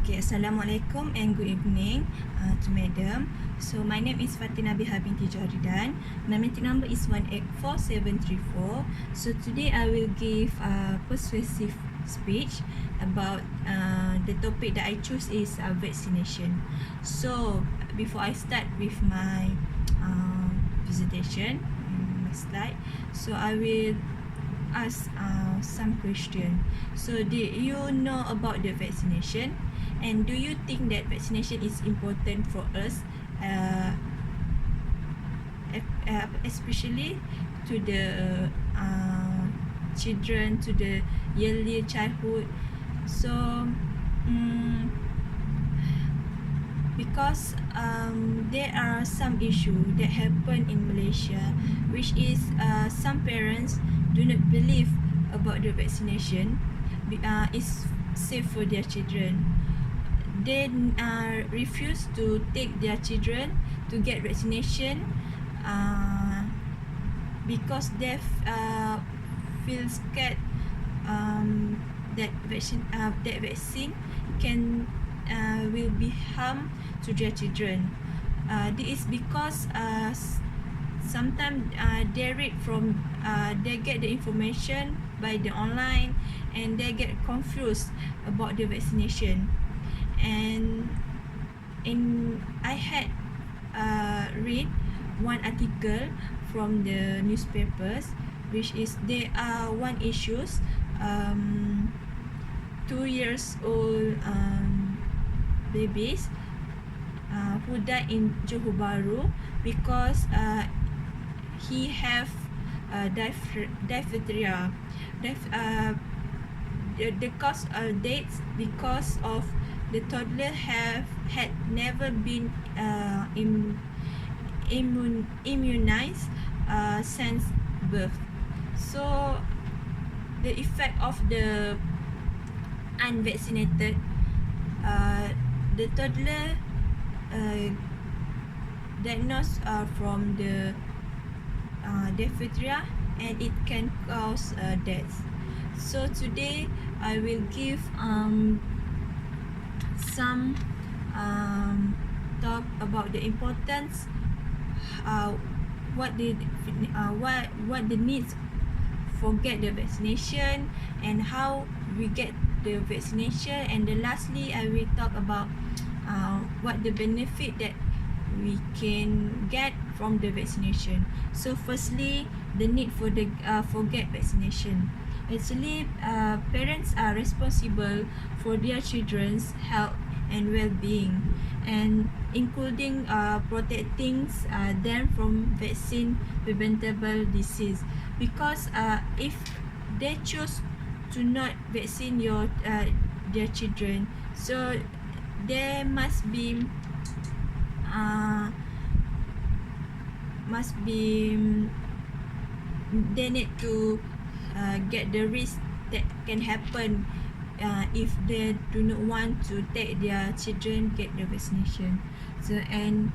Okay, Assalamualaikum and good evening to Madam. So my name is Fatina Biha binti Jaridan. My meeting number is 184734. So today I will give a persuasive speech about the topic that I choose is vaccination. So before I start with my presentation, my slide, so I will ask some question. So do you know about the vaccination, and do you think that vaccination is important for us, especially to the children, to the early childhood? So because there are some issue that happen in Malaysia, which is some parents do not believe about the vaccination is safe for their children. They refuse to take their children to get vaccination because they feel scared that vaccine can will be harm to their children. This is because sometimes they read from they get the information by the online, and they get confused about the vaccination. And I had read one article from the newspapers, which is there are one issues 2 years old babies who died in Johor Bahru because he have diphtheria. The cause of death because of the toddler had never been immunized since birth. So the effect of the unvaccinated, the toddler diagnosed from the diphtheria, and it can cause death. So today I will give some talk about the importance, what the needs for get the vaccination, and how we get the vaccination, and then lastly I will talk about what the benefit that we can get from the vaccination. So firstly, the need for the get vaccination. Actually, parents are responsible for their children's health and well-being, and including protecting them from vaccine preventable disease. Because if they choose to not vaccine their children, so there must be they need to get the risk that can happen if they do not want to take their children get the vaccination. So and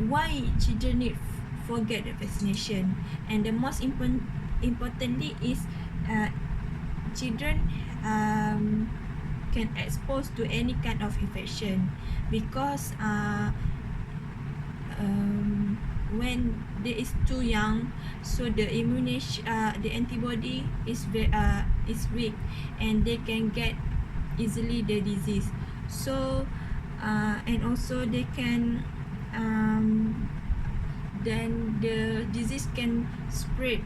why children need forget the vaccination, and the most importantly is children can expose to any kind of infection, because when they is too young, so the the antibody is weak, and they can get easily the disease. So and also they can then the disease can spread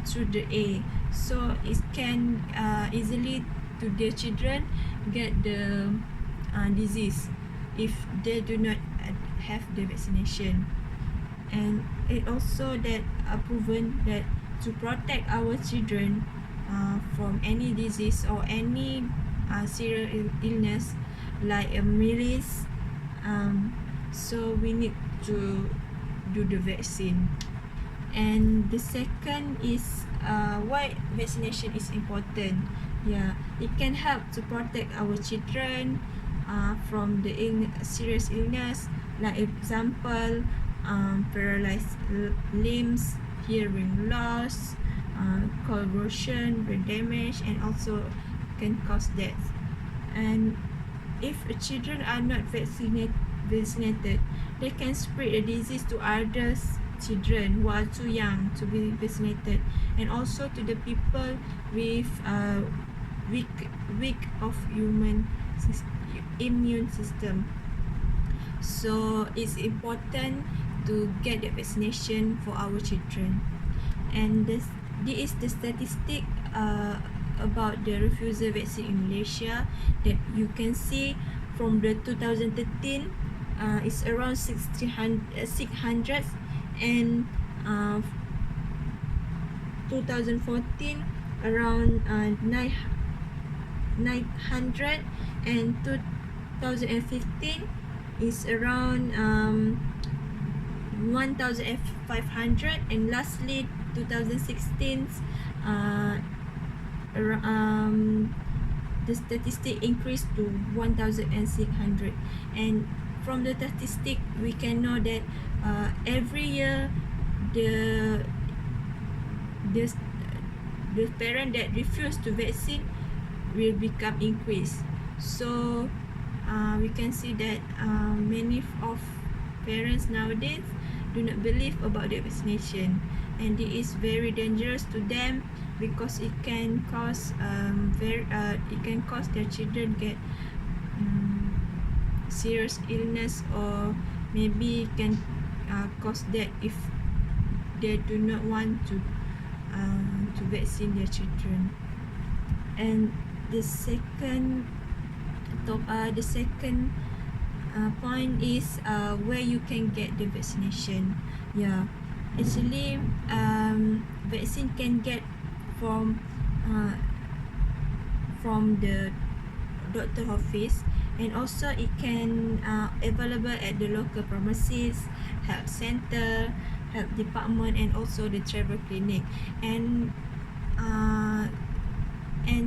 through the air, so it can easily to the children get the disease if they do not have the vaccination. And it also that proven that to protect our children from any disease or any serious illness like a measles, so we need to do the vaccine. And the second is why vaccination is important. Yeah, it can help to protect our children from the serious illness, like example paralyzed limbs, hearing loss, convulsion, brain damage, and also can cause death. And if children are not vaccinated, they can spread the disease to others children who are too young to be vaccinated, and also to the people with weak of immune system. So it's important to get the vaccination for our children. And this is the statistic about the refusal vaccine in Malaysia, that you can see from the 2013 it's around 600, and 2014 around 900, and 2015 is around 1,500, and lastly 2016 the statistic increased to 1,600. And from the statistic we can know that every year the parent that refuse to vaccine will become increased. So we can see that many of parents nowadays do not believe about the vaccination, and it is very dangerous to them, because it can cause their children get serious illness, or maybe can cause death if they do not want to vaccine their children. And the second point is where you can get the vaccination. Yeah, actually vaccine can get from the doctor office, and also it can available at the local pharmacies, health center, health department, and also the travel clinic. And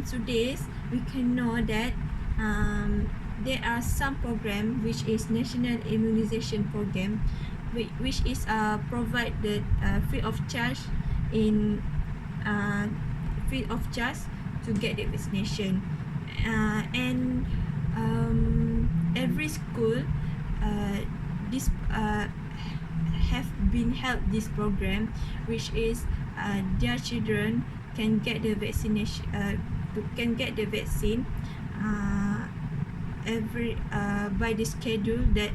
today we can know that there are some program which is national immunization program, which is provide the free of charge to get the vaccination. And every school this have been held this program, which is their children can get the vaccination every by the schedule that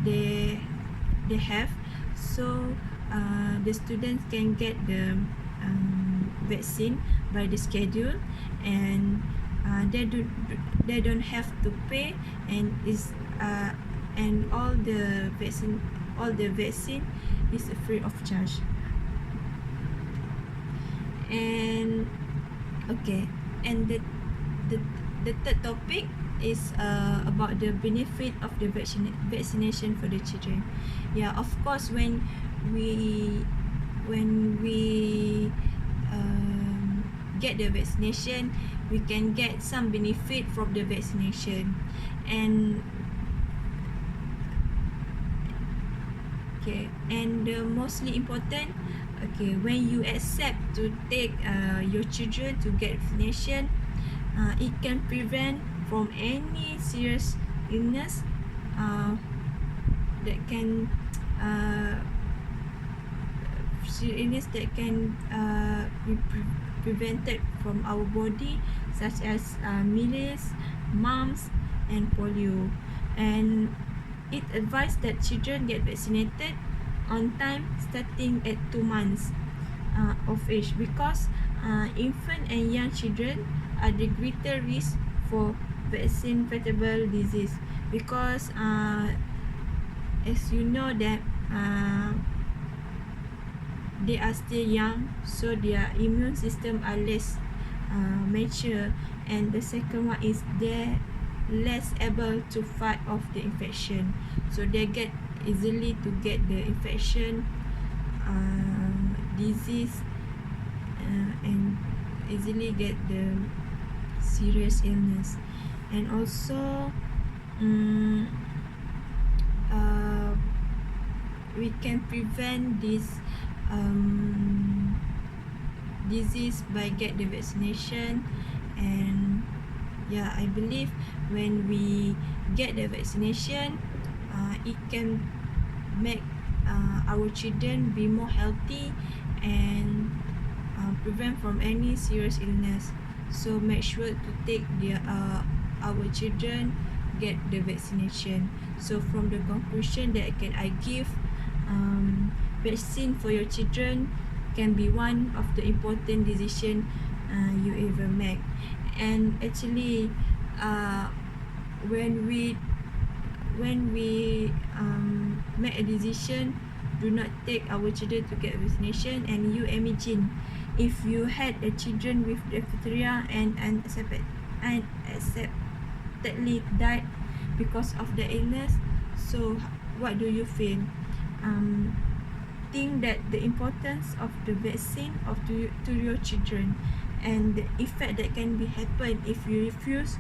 they have. So the students can get the vaccine by the schedule, and they don't have to pay, and all the vaccine is free of charge. And okay, and the third topic is about the benefit of the vaccination for the children. Yeah, of course, when we get the vaccination, we can get some benefit from the vaccination. And okay, and the mostly important, okay, when you accept to take your children to get vaccination, it can prevent from any serious illness that can be prevented from our body, such as measles, mumps, and polio. And it advised that children get vaccinated on time, starting at 2 months of age, because infant and young children are the greater risk for vaccine-fatal disease, because as you know that they are still young, so their immune system are less mature, and the second one is they're less able to fight off the infection, so they get easily to get the infection disease and easily get the serious illness. And also we can prevent this disease by get the vaccination. And yeah, I believe when we get the vaccination, it can make our children be more healthy and prevent from any serious illness. So make sure to take our children get the vaccination. So from the conclusion that I give, vaccine for your children can be one of the important decision you ever make. And actually, when we make a decision, do not take our children to get vaccination. And you imagine if you had a children with diphtheria and unacceptedly died because of the illness, so what do you feel? Think that the importance of the vaccine to your children, and the effect that can be happen if you refuse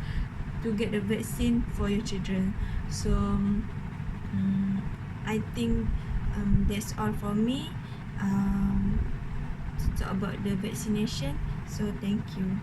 to get the vaccine for your children. So I think that's all for me to talk about the vaccination. So thank you.